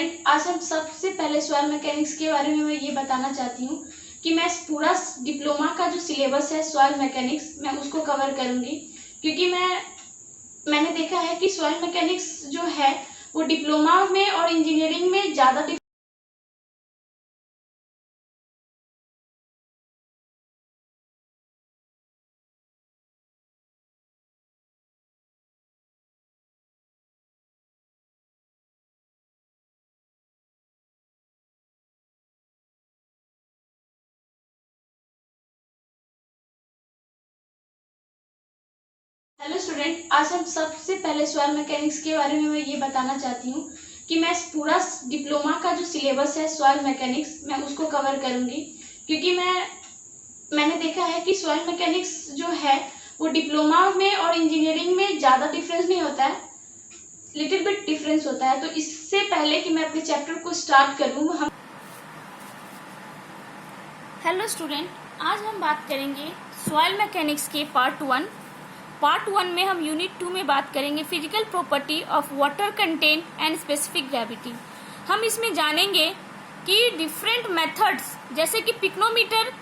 Student, आज हम सबसे पहले सॉइल मैकेनिक्स के बारे में मैं ये बताना चाहती हूँ कि मैं पूरा डिप्लोमा का जो सिलेबस है सॉइल मैकेनिक्स मैं उसको कवर करूँगी, क्योंकि मैंने देखा है कि सॉइल मैकेनिक्स जो है वो डिप्लोमा में और इंजीनियरिंग में ज़्यादा हेलो स्टूडेंट, आज हम सबसे पहले सॉइल मैकेनिक्स के बारे में मैं ये बताना चाहती हूँ कि मैं पूरा डिप्लोमा का जो सिलेबस है सॉइल मैकेनिक्स मैं उसको कवर करूँगी, क्योंकि मैंने देखा है कि सॉइल मैकेनिक्स जो है वो डिप्लोमा में और इंजीनियरिंग में ज़्यादा डिफरेंस नहीं होता है, लिटिल बिट डिफरेंस होता है। तो इससे पहले कि मैं अपने चैप्टर को स्टार्ट करूँ हेलो स्टूडेंट, आज हम बात करेंगे सॉइल मैकेनिक्स के पार्ट वन में हम यूनिट 2 में बात करेंगे physical property of water content and specific gravity. हम इसमें जानेंगे कि डिफरेंट मेथड्स, जैसे कि पिक्नोमीटर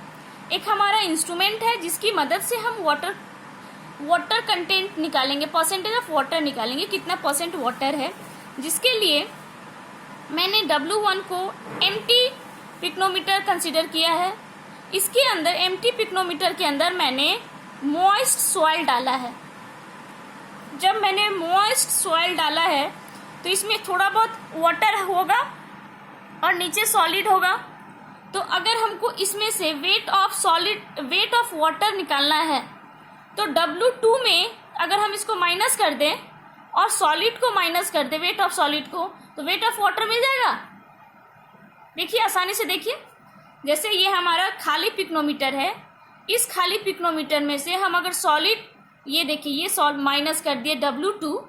एक हमारा इंस्ट्रूमेंट है जिसकी मदद से हम वाटर कंटेंट निकालेंगे, परसेंटेज ऑफ वाटर निकालेंगे, कितना परसेंट वाटर है, जिसके लिए मैंने W1 को एम्प्टी पिक्नोमीटर कंसिडर किया है। इसके अंदर एम्प्टी पिक्नोमीटर के अंदर मैंने मॉइस्ट सॉइल डाला है। जब मैंने मॉइस्ट सॉइल डाला है तो इसमें थोड़ा बहुत वाटर होगा और नीचे सॉलिड होगा। तो अगर हमको इसमें से वेट ऑफ वाटर निकालना है तो W2 में अगर हम इसको माइनस कर दें और सॉलिड को माइनस कर दें, वेट ऑफ सॉलिड को, तो वेट ऑफ वाटर मिल जाएगा। देखिए, आसानी से देखिए, जैसे ये हमारा खाली पिक्नोमीटर है, इस खाली पिक्नोमीटर में से हम अगर सॉलिड, ये देखिए, ये सॉल्व माइनस कर दिए W2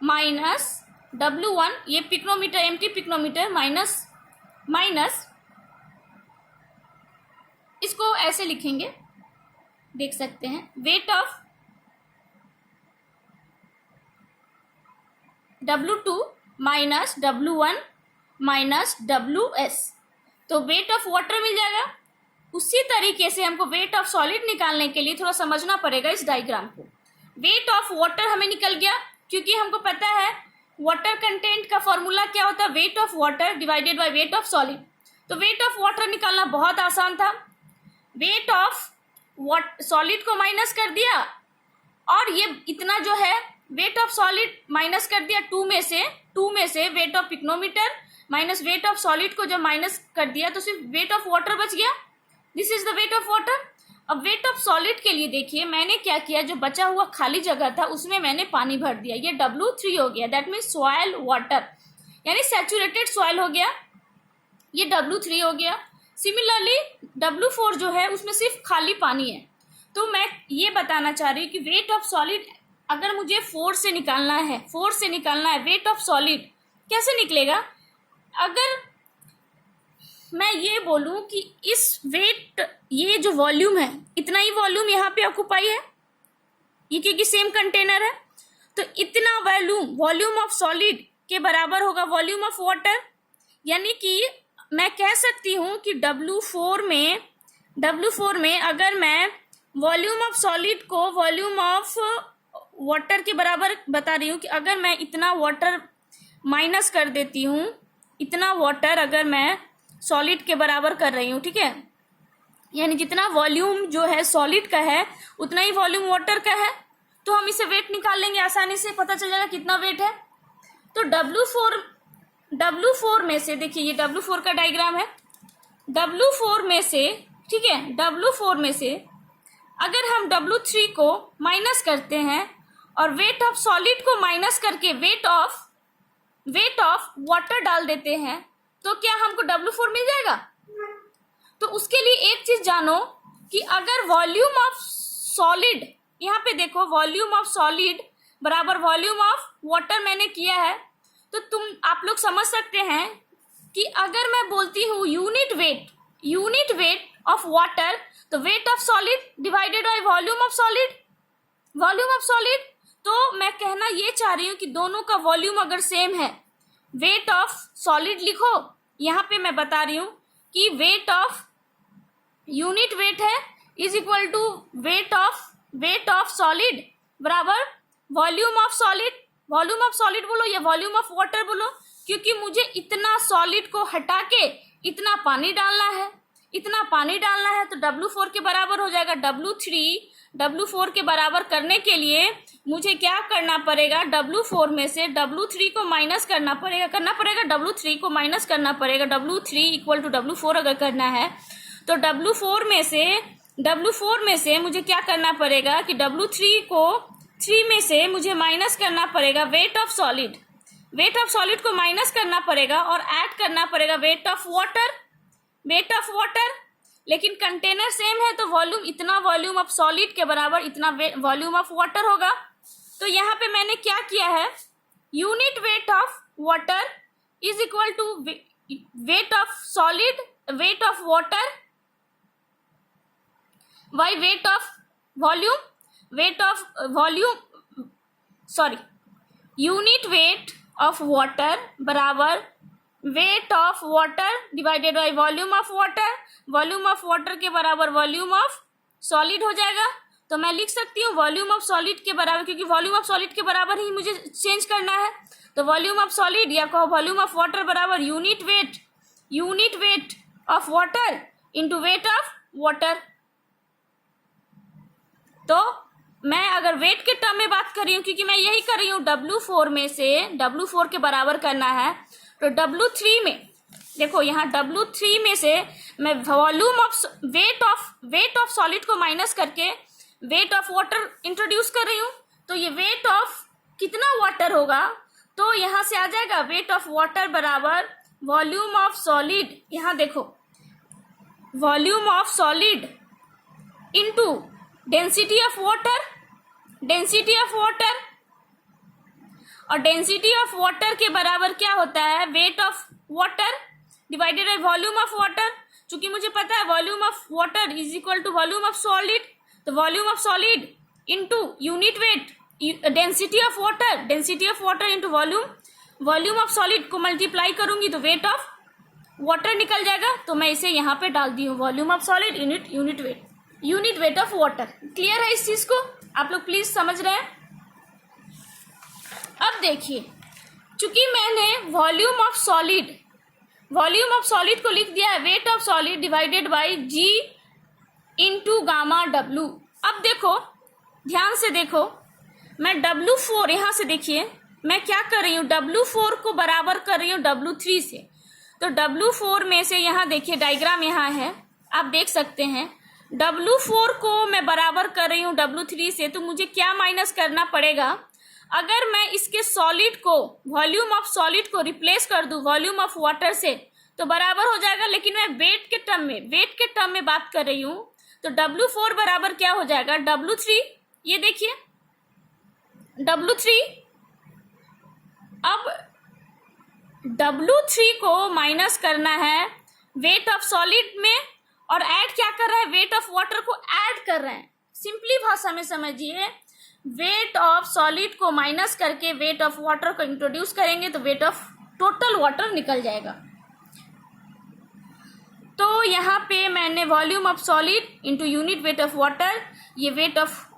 माइनस W1, ये पिक्नोमीटर एम्प्टी पिक्नोमीटर माइनस इसको ऐसे लिखेंगे, देख सकते हैं, weight of W2 minus W1 minus WS, तो वेट ऑफ वाटर मिल जाएगा। उसी तरीके से हमको वेट ऑफ सॉलिड निकालने के लिए थोड़ा समझना पड़ेगा इस डायग्राम को। वेट ऑफ वाटर हमें निकल गया, क्योंकि हमको पता है वाटर कंटेंट का फॉर्मूला क्या होता है, weight of water divided by weight of solid. तो वेट ऑफ वाटर निकालना बहुत आसान था। वेट ऑफ सॉलिड को माइनस कर दिया और ये इतना जो है वेट ऑफ सॉलिड माइनस कर दिया 2 में से weight of pycnometer minus weight of solid को जब माइनस कर दिया तो सिर्फ वेट ऑफ वाटर बच गया। This is the wait of water. अब वेट ऑफ सॉलिड के लिए देखिए मैंने क्या किया, जो बचा हुआ खाली जगह था उसमें मैंने पानी भर दिया, ये W3 हो गया, दैट मीन्स सॉइल वाटर, यानी सैचुरेटेड सॉइल हो गया, ये W3 हो गया। सिमिलरली W4 जो है उसमें सिर्फ खाली पानी है। तो मैं ये बताना चाह रही हूँ कि वेट ऑफ सॉलिड अगर मुझे 4 से निकालना है वेट ऑफ सॉलिड कैसे निकलेगा। अगर मैं ये बोलूं कि इस वेट, ये जो वॉल्यूम है, इतना ही वॉल्यूम यहाँ पे ऑक्युपाई है, ये क्योंकि सेम कंटेनर है, तो इतना वॉल्यूम ऑफ सॉलिड के बराबर होगा वॉल्यूम ऑफ वाटर। यानी कि मैं कह सकती हूँ कि W4 में अगर मैं वॉल्यूम ऑफ सॉलिड को वॉल्यूम ऑफ वाटर के बराबर बता रही हूँ कि अगर मैं इतना वाटर माइनस कर देती हूँ, इतना वाटर अगर मैं सॉलिड के बराबर कर रही हूँ, ठीक है, यानी जितना वॉल्यूम जो है सॉलिड का है उतना ही वॉल्यूम वाटर का है, तो हम इसे वेट निकाल लेंगे, आसानी से पता चल जाएगा कितना वेट है। तो W4 में से, देखिए ये W4 का डायग्राम है, W4 में से, ठीक है, W4 में से अगर हम W3 को माइनस करते हैं और वेट ऑफ सॉलिड को माइनस करके वेट ऑफ वाटर डाल देते हैं, तो क्या हमको W4 मिल जाएगा। तो उसके लिए एक चीज जानो कि अगर वॉल्यूम ऑफ सॉलिड, यहाँ पे देखो, वॉल्यूम ऑफ सॉलिड बराबर वॉल्यूम ऑफ वाटर मैंने किया है, तो आप लोग समझ सकते हैं कि अगर मैं बोलती हूँ यूनिट वेट ऑफ वाटर, तो wait of solid divided by volume of solid. तो मैं कहना ये चाह रही हूँ कि दोनों का वॉल्यूम अगर सेम है वेट ऑफ सॉलिड लिखो। यहाँ पे मैं बता रही हूँ कि वेट ऑफ यूनिट वेट है is equal to weight of solid बराबर volume of solid. Volume of solid बोलो या वॉल्यूम ऑफ वाटर बोलो, क्योंकि मुझे इतना सॉलिड को हटा के इतना पानी डालना है, इतना पानी डालना है, तो W4 के बराबर हो जाएगा W4 के बराबर करने के लिए मुझे क्या करना पड़ेगा, W4 में से W3 को माइनस करना पड़ेगा W3 को माइनस करना पड़ेगा। W3 इक्वल टू W4 अगर करना है तो W4 में से मुझे क्या करना पड़ेगा कि W3 को 3 में से मुझे माइनस करना पड़ेगा वेट ऑफ सॉलिड को माइनस करना पड़ेगा और ऐड करना पड़ेगा वेट ऑफ वाटर। लेकिन कंटेनर सेम है तो वॉल्यूम, इतना वॉल्यूम ऑफ सॉलिड के बराबर इतना वॉल्यूम ऑफ वाटर होगा। तो यहाँ पे मैंने क्या किया है, unit weight of water is equal to weight of solid weight of water by weight of unit weight of water बराबर weight of water divided by volume of water के बराबर वॉल्यूम ऑफ सॉलिड हो जाएगा। तो मैं लिख सकती हूँ वॉल्यूम ऑफ सॉलिड के बराबर, क्योंकि वॉल्यूम ऑफ सॉलिड के बराबर ही मुझे चेंज करना है। तो वॉल्यूम ऑफ सॉलिड या कहो वॉल्यूम ऑफ वाटर बराबर unit weight of water into weight of water. तो मैं अगर वेट के टर्म में बात कर रही हूँ, क्योंकि मैं यही कर रही हूँ, W4 में से W4 के बराबर करना है, तो W3 में देखो, यहाँ W3 में से मैं volume of weight of solid को माइनस करके वेट ऑफ वाटर इंट्रोड्यूस कर रही हूँ। तो ये वेट ऑफ कितना वाटर होगा, तो यहाँ से आ जाएगा वेट ऑफ वाटर बराबर वॉल्यूम ऑफ सॉलिड। यहाँ देखो, volume of solid into density of water और डेंसिटी ऑफ वाटर के बराबर क्या होता है, weight of water divided by volume of water. चूंकि मुझे पता है volume of water is equal to volume of solid, तो volume of solid into unit weight density of water into volume of solid को मल्टीप्लाई करूंगी तो wait of water निकल जाएगा। तो मैं इसे यहाँ पे डाल दी हूँ, volume of solid unit weight of water. Clear है इस चीज को, आप लोग प्लीज समझ रहे हैं। अब देखिए, चूंकि मैंने वॉल्यूम ऑफ सॉलिड को लिख दिया है weight of solid divided by G into gamma W। अब देखो, ध्यान से देखो, मैं W4 यहाँ से देखिए मैं क्या कर रही हूँ, W4 को बराबर कर रही हूँ W3 से। तो W4 में से यहाँ देखिए, डायग्राम यहाँ है, आप देख सकते हैं, W4 को मैं बराबर कर रही हूँ W3 से। तो मुझे क्या माइनस करना पड़ेगा, अगर मैं इसके सॉलिड को, वॉल्यूम ऑफ सॉलिड को रिप्लेस कर दूं वॉल्यूम ऑफ वाटर से तो बराबर हो जाएगा। लेकिन मैं वेट के टर्म में बात कर रही हूं, तो W4 बराबर क्या हो जाएगा, W3। ये देखिए W3, अब W3 को माइनस करना है वेट ऑफ सॉलिड में और ऐड क्या कर रहा है, वेट ऑफ वाटर को ऐड कर रहे हैं। सिंपली भाषा में समझिए, वेट ऑफ सॉलिड को माइनस करके वेट ऑफ वाटर को इंट्रोड्यूस करेंगे तो वेट ऑफ टोटल वाटर निकल जाएगा। तो यहाँ पे मैंने volume of solid into unit weight of water, ये वेट ऑफ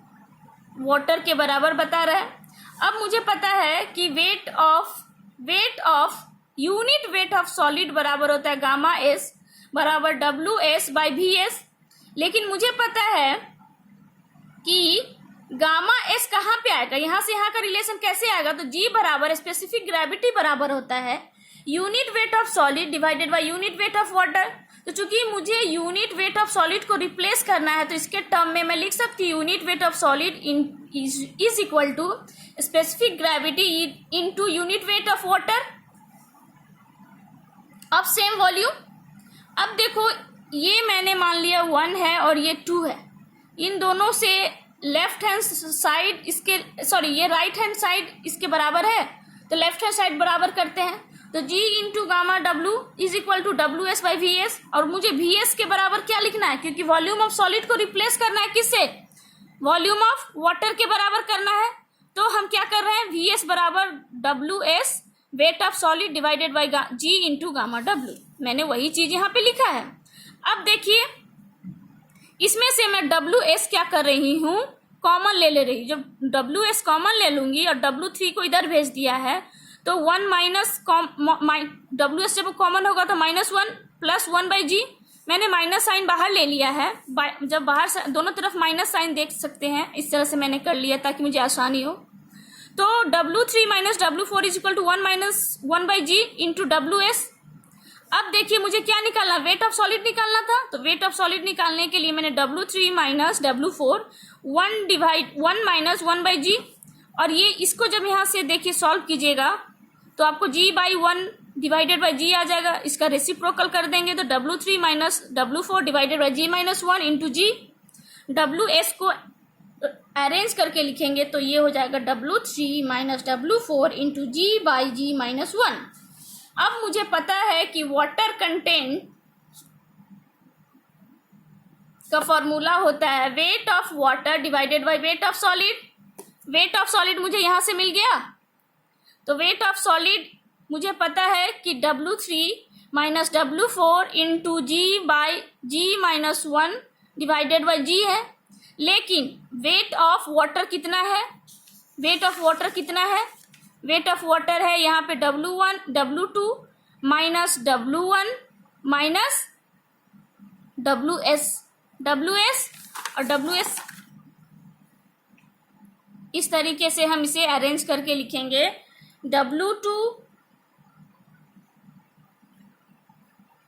वाटर के बराबर बता रहा है। अब मुझे पता है कि weight of unit weight of solid बराबर होता है गामा S बराबर WS बाई VS। लेकिन मुझे पता है कि गामा S कहाँ पे आएगा, यहाँ से यहाँ का रिलेशन कैसे आएगा, तो G बराबर स्पेसिफिक ग्रेविटी बराबर होता है unit weight of solid divided by unit weight of water. तो चूंकि मुझे यूनिट वेट ऑफ सॉलिड को रिप्लेस करना है तो इसके टर्म में मैं लिख सकती हूँ unit weight of solid is equal to specific gravity into unit weight of water of same volume. अब देखो, ये मैंने मान लिया 1 है और ये 2 है, इन दोनों से लेफ्ट हैंड साइड ये राइट हैंड साइड इसके बराबर है, तो लेफ्ट हैंड साइड बराबर करते हैं। तो G into gamma W is equal to WS by VS। और मुझे VS के बराबर क्या लिखना है, क्योंकि वॉल्यूम ऑफ सॉलिड को रिप्लेस करना है किससे, वॉल्यूम ऑफ वाटर के बराबर करना है। तो हम क्या कर रहे हैं, VS बराबर WS weight of solid divided by G into gamma W. मैंने वही चीज यहाँ पे लिखा है। अब देखिए इसमें से मैं डब्ल्यू एस क्या कर रही हूँ, कॉमन ले रही हूँ। जब डब्ल्यू एस कॉमन ले लूंगी और डब्ल्यू थ्री को इधर भेज दिया है तो वन माइनस डब्ल्यू एस जब कॉमन होगा तो -1 प्लस 1/g। मैंने माइनस साइन बाहर ले लिया है, जब बाहर से दोनों तरफ माइनस साइन देख सकते हैं, इस तरह से मैंने कर लिया ताकि मुझे आसानी हो। तो W3 minus W4 is equal to 1 minus 1/g into WS। अब देखिए मुझे क्या निकालना, वेट ऑफ सॉलिड निकालना था। तो वेट ऑफ सॉलिड निकालने के लिए मैंने W3 minus W4 1 minus 1/g, और ये इसको जब यहाँ से देखिए सॉल्व कीजिएगा तो आपको g/1 डिवाइडेड बाई g आ जाएगा। इसका रेसिप्रोकल कर देंगे तो W3 minus W4 divided by g-1 into g। WS को अरेंज करके लिखेंगे तो ये हो जाएगा W3 minus W4 into g/g-1। अब मुझे पता है कि वाटर कंटेंट का फॉर्मूला होता है weight of water divided by weight of solid. Weight of solid मुझे यहां से मिल गया, तो वेट ऑफ सॉलिड मुझे पता है कि W3 minus W4 into g/g-1 divided by g है। लेकिन वेट ऑफ वाटर कितना है, वेट ऑफ वाटर कितना है, वेट ऑफ वाटर है यहाँ पे W2 minus W1 minus WS और WS। इस तरीके से हम इसे अरेंज करके लिखेंगे W2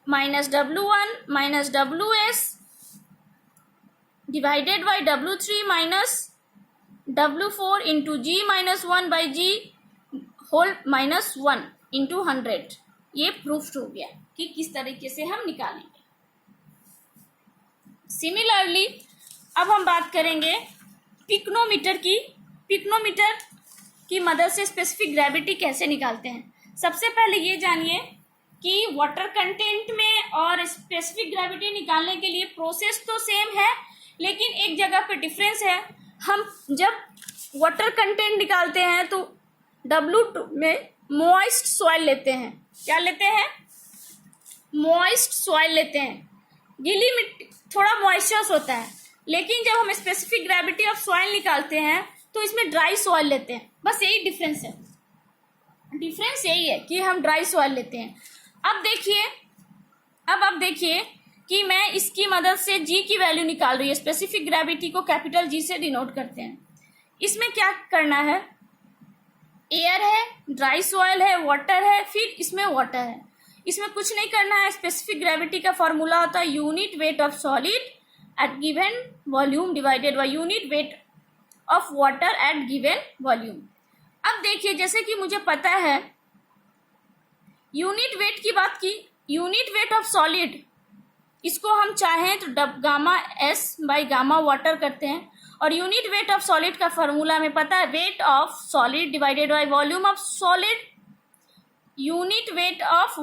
minus W1 minus WS divided by W3 minus W4 into g-1/g whole -1 into 100। ये प्रूफ्ड हो गया कि किस तरीके से हम निकालेंगे। सिमिलरली अब हम बात करेंगे पिक्नोमीटर की। पिक्नोमीटर की मदद से स्पेसिफिक ग्रेविटी कैसे निकालते हैं। सबसे पहले ये जानिए कि वाटर कंटेंट में और स्पेसिफिक ग्रेविटी निकालने के लिए प्रोसेस तो सेम है, लेकिन एक जगह पे डिफरेंस है। हम जब वाटर कंटेंट निकालते हैं तो W2 में मॉइस्ट सॉइल लेते हैं। क्या लेते हैं, मॉइस्ट सॉइल लेते हैं। गीली मिट्टी थोड़ा मॉइस्चर्स होता है, लेकिन जब हम स्पेसिफिक ग्रेविटी ऑफ सॉइल निकालते हैं तो इसमें ड्राई सॉइल लेते हैं। बस यही डिफरेंस है, डिफरेंस यही है कि हम ड्राई सॉइल लेते हैं। अब देखिए कि मैं इसकी मदद से जी की वैल्यू निकाल रही हूँ। स्पेसिफिक ग्रेविटी को कैपिटल जी से डिनोट करते हैं। इसमें क्या करना है, एयर है, ड्राई सॉइल है, वाटर है, फिर इसमें वाटर है। इसमें कुछ नहीं करना है। स्पेसिफिक ग्रेविटी का फॉर्मूला होता है unit weight of solid at given volume divided by unit weight of water at given volume. अब देखिए जैसे कि मुझे पता है यूनिट वेट की बात की, यूनिट वेट ऑफ सॉलिड इसको हम चाहें तो gamma S by gamma water करते हैं, और यूनिट वेट ऑफ सॉलिड का फॉर्मूला हमें पता है weight of solid divided by volume of solid. Unit weight of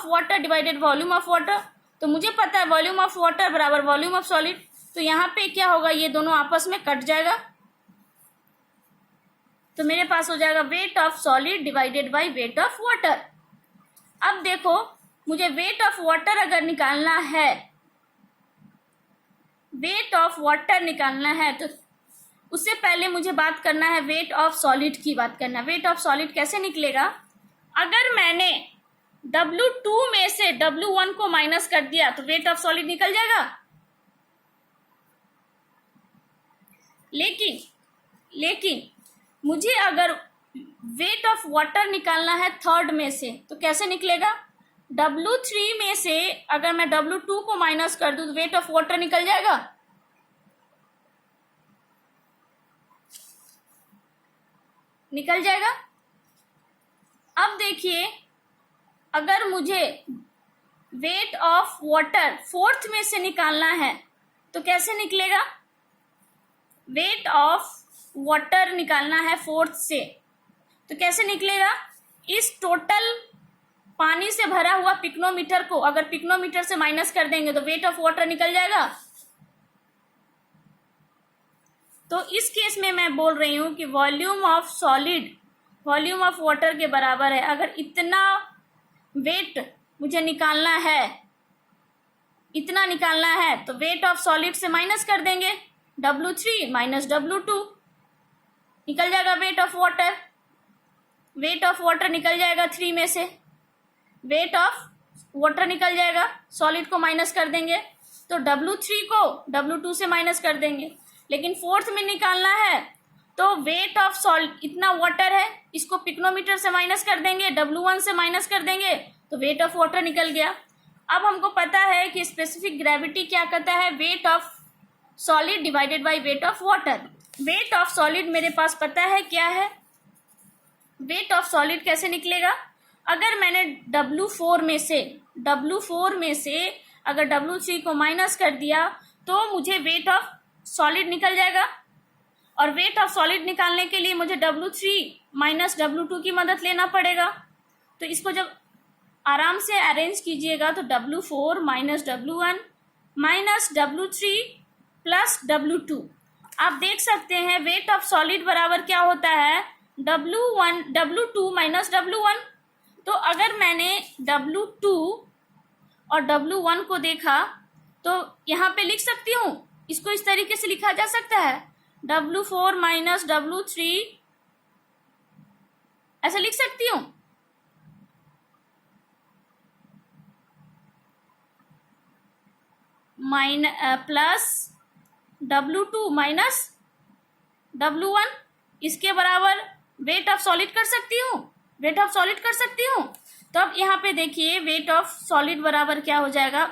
water divided volume of water. तो मुझे पता है वॉल्यूम ऑफ वाटर बराबर वॉल्यूम ऑफ सॉलिड। तो यहाँ पे क्या होगा, ये दोनों आपस में कट जाएगा, तो मेरे पास हो जाएगा weight of solid divided by weight of water. अब देखो मुझे वेट ऑफ वाटर अगर निकालना है, वेट ऑफ वाटर निकालना है तो उससे पहले मुझे बात करना है वेट ऑफ सॉलिड की बात करना। वेट ऑफ सॉलिड कैसे निकलेगा, अगर मैंने W2 में से W1 को माइनस कर दिया तो वेट ऑफ सॉलिड निकल जाएगा। लेकिन मुझे अगर वेट ऑफ वाटर निकालना है थर्ड में से तो कैसे निकलेगा, W3 में से अगर मैं W2 को माइनस कर दूं तो वेट ऑफ वाटर निकल जाएगा। निकल जाएगा। अब देखिए अगर मुझे वेट ऑफ वाटर फोर्थ में से निकालना है तो कैसे निकलेगा, वेट ऑफ वाटर निकालना है फोर्थ से तो कैसे निकलेगा, इस टोटल पानी से भरा हुआ पिक्नोमीटर को अगर पिक्नोमीटर से माइनस कर देंगे तो वेट ऑफ वाटर निकल जाएगा। तो इस केस में मैं बोल रही हूं कि volume of solid volume of water के बराबर है। अगर इतना वेट मुझे निकालना है, इतना निकालना है, तो वेट ऑफ सॉलिड से माइनस कर देंगे, W3 माइनस W2 निकल जाएगा weight of water. Wait of water निकल जाएगा 3 में से, वेट ऑफ वाटर निकल जाएगा, सॉलिड को माइनस कर देंगे तो W3 को W2 से माइनस कर देंगे। लेकिन फोर्थ में निकालना है तो वेट ऑफ सॉल्ट, इतना वाटर है, इसको पिक्नोमीटर से माइनस कर देंगे, W1 से माइनस कर देंगे तो वेट ऑफ वाटर निकल गया। अब हमको पता है कि स्पेसिफिक ग्रेविटी क्या कहता है, weight of solid divided by weight of water. Wait of solid मेरे पास पता है क्या है, वेट ऑफ सॉलिड कैसे निकलेगा, अगर मैंने W4 में से अगर W3 को माइनस कर दिया तो मुझे वेट ऑफ सॉलिड निकल जाएगा। और वेट ऑफ सॉलिड निकालने के लिए मुझे W3 माइनस W2 की मदद लेना पड़ेगा। तो इसको जब आराम से अरेंज कीजिएगा तो W4 minus W1 minus W3 plus W2, आप देख सकते हैं वेट ऑफ सॉलिड बराबर क्या होता है, W2 माइनस W1। तो अगर मैंने W2 और W1 को देखा तो यहाँ पे लिख सकती हूँ, इसको इस तरीके से लिखा जा सकता है, W4 माइनस W3, ऐसा लिख सकती हूँ। प्लस W2 माइनस W1, इसके बराबर वेट ऑफ सॉलिड कर सकती हूँ, वेट ऑफ सॉलिड कर सकती हूँ। तो अब यहाँ पे देखिए वेट ऑफ सॉलिड बराबर क्या हो जाएगा,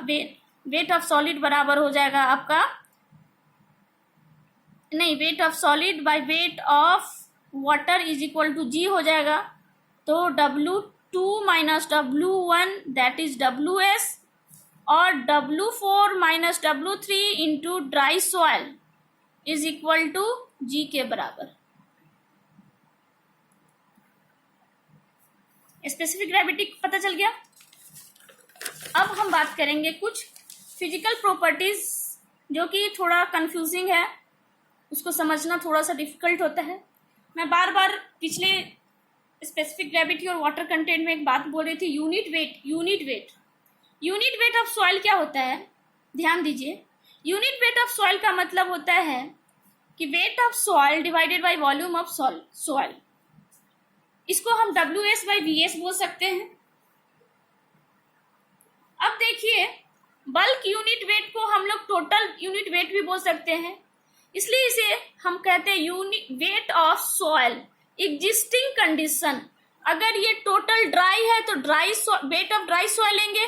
वेट ऑफ सॉलिड बराबर हो जाएगा आपका, नहीं, weight of solid by weight of water is equal to G हो जाएगा। तो W2 minus W1 that is WS और W4 minus W3 into dry soil is equal to G के बराबर। स्पेसिफिक ग्रेविटी पता चल गया। अब हम बात करेंगे कुछ फिजिकल प्रॉपर्टीज जो कि थोड़ा कंफ्यूजिंग है, उसको समझना थोड़ा सा डिफिकल्ट होता है। मैं बार बार पिछले स्पेसिफिक ग्रेविटी और वाटर कंटेंट में एक बात बोल रही थी, यूनिट वेट ऑफ सॉइल क्या होता है, ध्यान दीजिए। यूनिट वेट ऑफ सॉइल का मतलब होता है कि weight of soil divided by volume of soil, इसको हम WS बाय VS बोल सकते हैं। अब देखिए बल्क यूनिट वेट को हम लोग टोटल यूनिट वेट भी बोल सकते हैं, इसलिए इसे हम कहते हैं unit weight of soil existing condition. अगर ये टोटल ड्राई है तो वेट ऑफ ड्राई सॉइल लेंगे,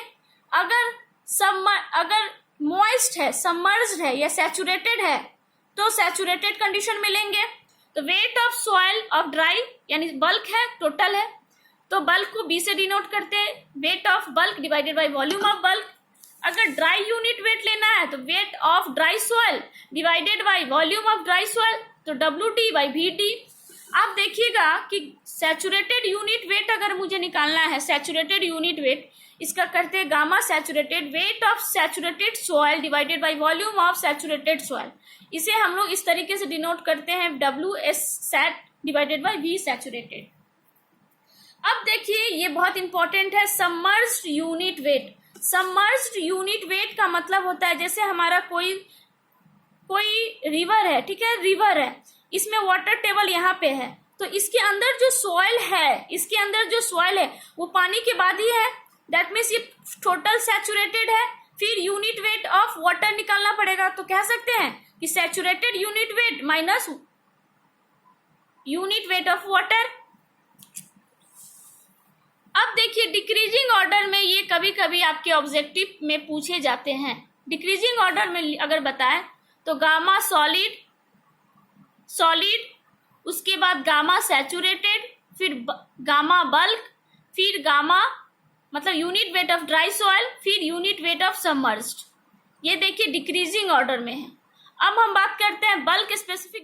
अगर मॉइस्ट है, सबमर्ज्ड है या सैचुरेटेड है तो सैचुरेटेड कंडीशन में लेंगे। तो weight of soil of dry यानी बल्क है, टोटल है, तो बल्क को B से डिनोट करते हैं, weight of bulk divided by volume of bulk. अगर ड्राई यूनिट वेट लेना है तो weight of dry soil divided by volume of dry soil, तो WT बाय VT। आप देखिएगा कि सैचुरेटेड यूनिट वेट अगर मुझे निकालना है, सैचुरेटेड यूनिट वेट, इसका करते हैं gamma saturated, weight of saturated soil divided by volume of saturated soil. इसे हम लोग इस तरीके से डिनोट करते हैं WS sat divided by V saturated. अब देखिए ये बहुत इंपॉर्टेंट है, submerged unit weight. Submerged unit weight का मतलब होता है जैसे हमारा कोई रिवर है, ठीक है, रिवर है, इसमें वाटर टेबल यहाँ पे है, तो इसके अंदर जो सॉइल है वो पानी के बाद ही है, दैट मीन्स ये टोटल सैचुरेटेड है। फिर यूनिट वेट ऑफ वाटर निकालना पड़ेगा, तो कह सकते हैं कि saturated unit weight minus unit weight of water. अब देखिए डिक्रीजिंग ऑर्डर में ये कभी कभी आपके ऑब्जेक्टिव में पूछे जाते हैं। डिक्रीजिंग ऑर्डर में अगर बताएं तो गामा सॉलिड, उसके बाद गामा सैचुरेटेड, फिर गामा बल्क, फिर गामा मतलब unit weight of dry soil, फिर यूनिट वेट ऑफ सबमर्ज्ड। ये देखिए डिक्रीजिंग ऑर्डर में है। अब हम बात करते हैं बल्क स्पेसिफिक